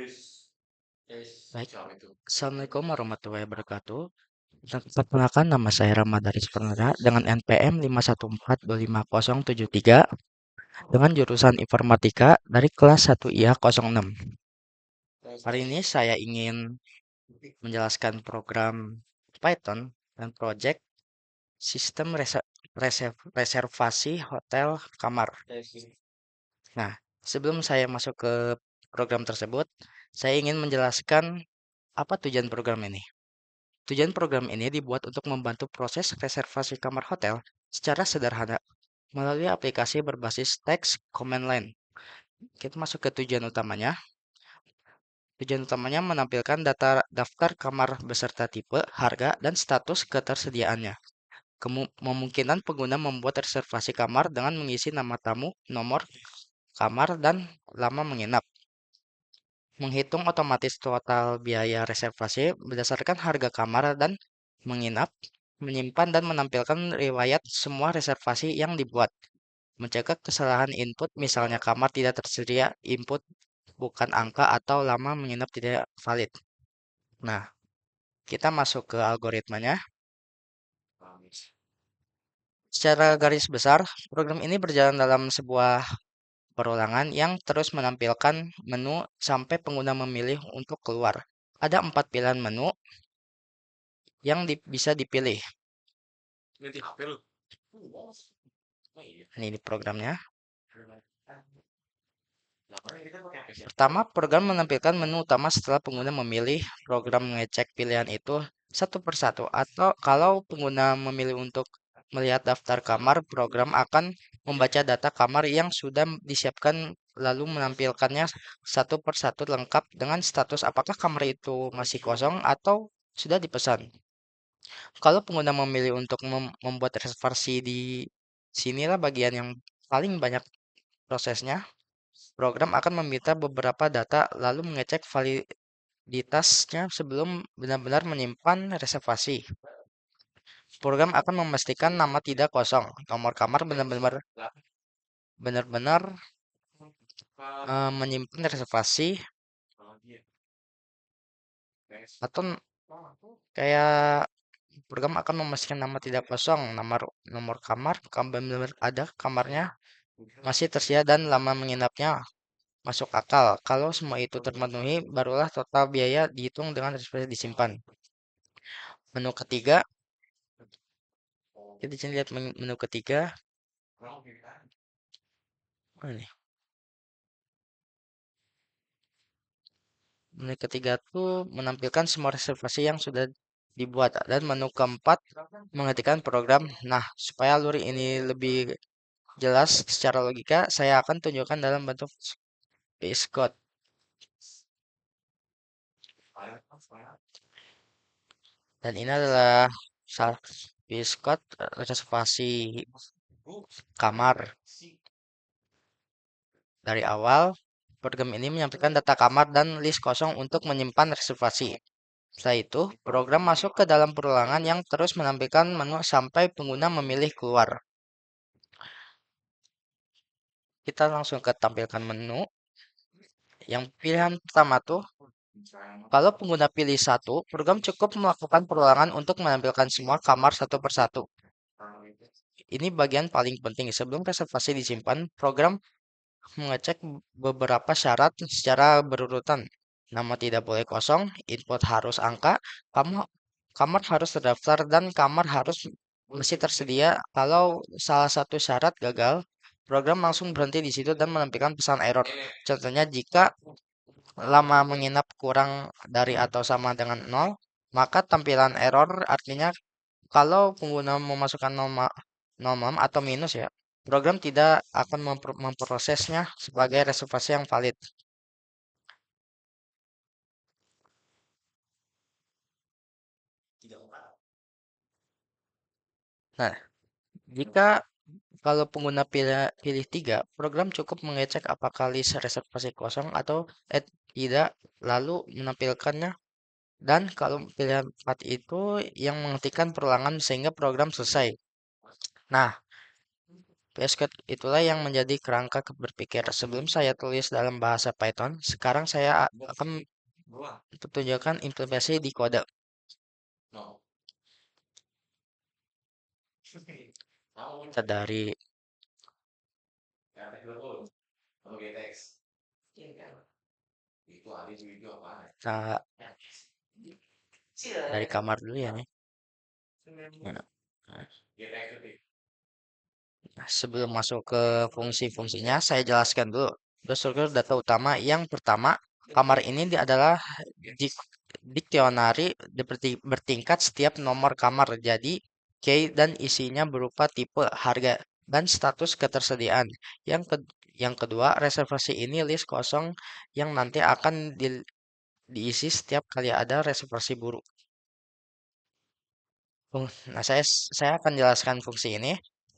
Baik, Assalamualaikum warahmatullahi wabarakatuh. Perkenalkan, nama saya Ramadhani Pranata dengan NPM 5142573 dengan jurusan Informatika dari kelas 1 IA 06. Hari ini saya ingin menjelaskan program Python dan project sistem reservasi hotel kamar. Nah, sebelum saya masuk ke program tersebut, saya ingin menjelaskan apa tujuan program ini. Tujuan program ini dibuat untuk membantu proses reservasi kamar hotel secara sederhana melalui aplikasi berbasis teks command line. Kita masuk ke tujuan utamanya. Tujuan utamanya menampilkan data daftar kamar beserta tipe, harga, dan status ketersediaannya. Memungkinkan pengguna membuat reservasi kamar dengan mengisi nama tamu, nomor kamar, dan lama menginap. Menghitung otomatis total biaya reservasi berdasarkan harga kamar dan menginap, menyimpan dan menampilkan riwayat semua reservasi yang dibuat. Mencegah kesalahan input, misalnya kamar tidak tersedia, input bukan angka, atau lama menginap tidak valid. Nah, kita masuk ke algoritmanya. Secara garis besar, program ini berjalan dalam sebuah perulangan yang terus menampilkan menu sampai pengguna memilih untuk keluar. Ada 4 pilihan menu yang bisa dipilih. Ini programnya. Pertama, program menampilkan menu utama setelah pengguna memilih. Program mengecek pilihan itu satu persatu. Atau kalau pengguna memilih untuk melihat daftar kamar, program akan membaca data kamar yang sudah disiapkan lalu menampilkannya satu persatu lengkap dengan status apakah kamar itu masih kosong atau sudah dipesan. Kalau pengguna memilih untuk membuat reservasi, di sinilah bagian yang paling banyak prosesnya. Program akan meminta beberapa data lalu mengecek validitasnya sebelum benar-benar menyimpan reservasi. Program akan memastikan nama tidak kosong, nomor kamar benar-benar menyimpan reservasi, atau kayak program akan memastikan nama tidak kosong, nomor kamar benar-benar ada kamarnya masih tersedia dan lama menginapnya masuk akal. Kalau semua itu terpenuhi, barulah total biaya dihitung dengan reservasi disimpan. Menu ketiga, kita di sini lihat menu ketiga. Ini. Menu ketiga tuh menampilkan semua reservasi yang sudah dibuat, dan menu keempat mengetikkan program. Nah, supaya alur ini lebih jelas secara logika, saya akan tunjukkan dalam bentuk VS Code. Dan ini adalah VS Code reservasi kamar. Dari awal, program ini menyampaikan data kamar dan list kosong untuk menyimpan reservasi. Setelah itu, program masuk ke dalam perulangan yang terus menampilkan menu sampai pengguna memilih keluar. Kita langsung ke tampilkan menu. Yang pilihan pertama tuh, kalau pengguna pilih satu, program cukup melakukan perulangan untuk menampilkan semua kamar satu persatu. Ini bagian paling penting. Sebelum reservasi disimpan, program mengecek beberapa syarat secara berurutan. Nama tidak boleh kosong, input harus angka, kamar, kamar harus terdaftar, dan kamar harus masih tersedia. Kalau salah satu syarat gagal, program langsung berhenti di situ dan menampilkan pesan error. Contohnya, jika lama menginap kurang dari atau sama dengan 0, maka tampilan error artinya kalau pengguna memasukkan nol atau minus ya, program tidak akan memprosesnya sebagai reservasi yang valid. Nah, jika kalau pengguna pilih 3, program cukup mengecek apakah list reservasi kosong atau tidak, lalu menampilkannya. Dan kalau pilihan 4 itu yang menghentikan perulangan sehingga program selesai. Nah, VS Code itulah yang menjadi kerangka berpikir. Sebelum saya tulis dalam bahasa Python, sekarang saya akan tunjukkan implementasi di kode. Kita dari kita dari kamar dulu ya nih. Nah, sebelum masuk ke fungsi-fungsinya, saya jelaskan dulu struktur data utama. Yang pertama, kamar ini adalah diktionary bertingkat setiap nomor kamar. Jadi, key dan isinya berupa tipe, harga, dan status ketersediaan. Yang kedua, reservasi ini list kosong yang nanti akan diisi setiap kali ada reservasi buruk. Nah, saya akan jelaskan fungsi ini.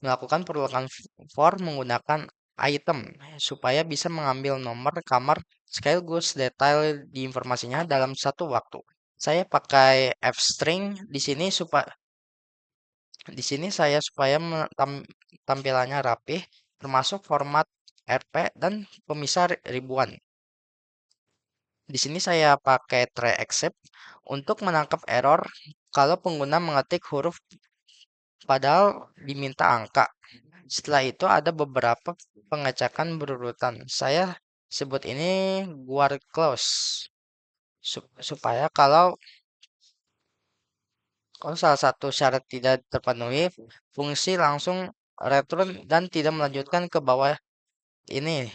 Melakukan perlukan for menggunakan item supaya bisa mengambil nomor kamar sekaligus detail di informasinya dalam satu waktu. Saya pakai f-string di sini saya supaya tampilannya rapih, termasuk format RP dan pemisah ribuan. Di sini saya pakai try except untuk menangkap error kalau pengguna mengetik huruf padahal diminta angka. Setelah itu ada beberapa pengecekan berurutan. Saya sebut ini guard clause supaya kalau salah satu syarat tidak terpenuhi, fungsi langsung return dan tidak melanjutkan ke bawah ini.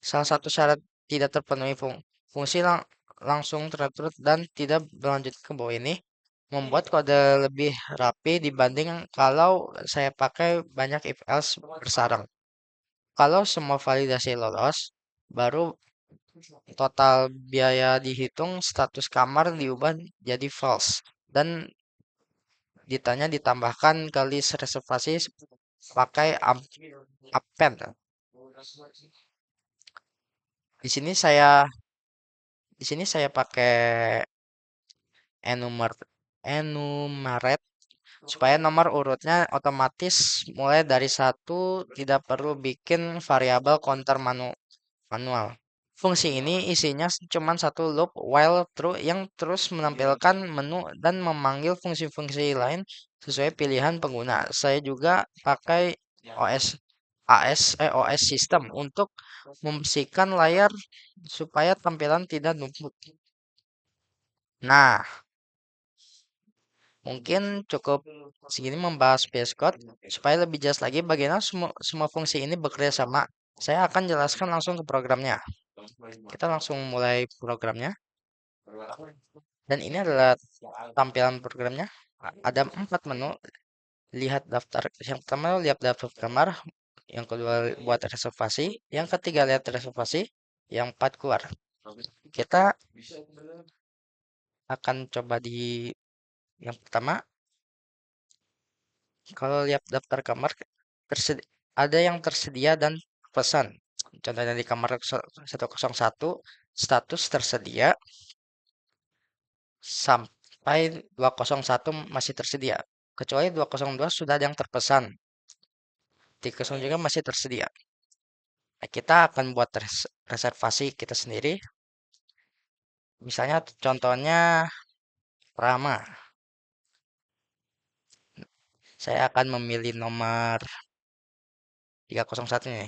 Salah satu syarat tidak terpenuhi fungsi langsung return dan tidak berlanjut ke bawah ini membuat kode lebih rapi dibanding kalau saya pakai banyak if else bersarang. Kalau semua validasi lolos, baru total biaya dihitung, status kamar diubah jadi false, dan ditanya ditambahkan ke list reservasi pakai append. Di sini saya di sini saya pakai enumerate supaya nomor urutnya otomatis mulai dari satu, tidak perlu bikin variabel counter manual. Fungsi ini isinya cuma satu loop while true yang terus menampilkan menu dan memanggil fungsi-fungsi lain sesuai pilihan pengguna. Saya juga pakai OS system untuk membersihkan layar supaya tampilan tidak numpuk. Nah, mungkin cukup segini membahas VS Code supaya lebih jelas lagi bagaimana semua fungsi ini bekerja sama. Saya akan jelaskan langsung ke programnya. Kita langsung mulai programnya. Dan ini adalah tampilan programnya. Ada 4 menu. Lihat daftar. Yang pertama lihat daftar kamar. Yang kedua buat reservasi. Yang ketiga lihat reservasi. Yang empat keluar. Kita akan coba di yang pertama. Kalau lihat daftar kamar ada yang tersedia dan pesan. Contohnya di kamar 101 status tersedia sampai 201 masih tersedia. Kecuali 202 sudah ada yang terpesan. 30 juga masih tersedia. Nah, kita akan buat reservasi kita sendiri. Misalnya contohnya Rama. Saya akan memilih nomor 301 nih.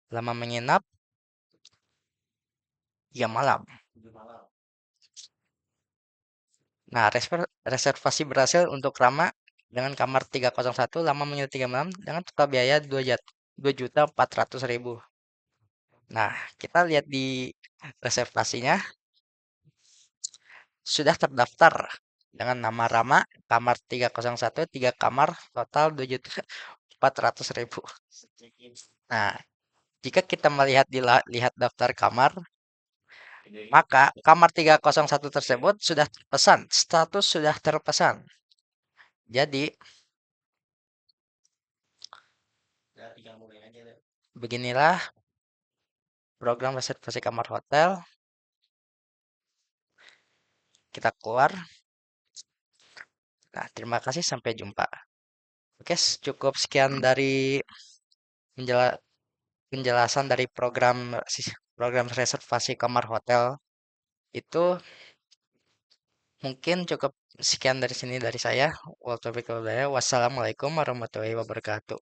Lama menginap 3 malam. Nah, reservasi berhasil untuk Rama dengan kamar 301 lama menginap 3 malam dengan total biaya 2.400.000. Nah, kita lihat di reservasinya sudah terdaftar dengan nama Rama, kamar 301, 3 kamar, total 2.400.000. Nah, jika kita melihat lihat daftar kamar, maka kamar 301 tersebut sudah terpesan, status sudah terpesan. Jadi, beginilah program reservasi kamar hotel. Kita keluar. Nah, terima kasih, sampai jumpa. Oke, cukup sekian dari penjela- penjelasan dari program reservasi kamar hotel itu. Mungkin cukup sekian dari sini dari saya. Wassalamualaikum warahmatullahi wabarakatuh.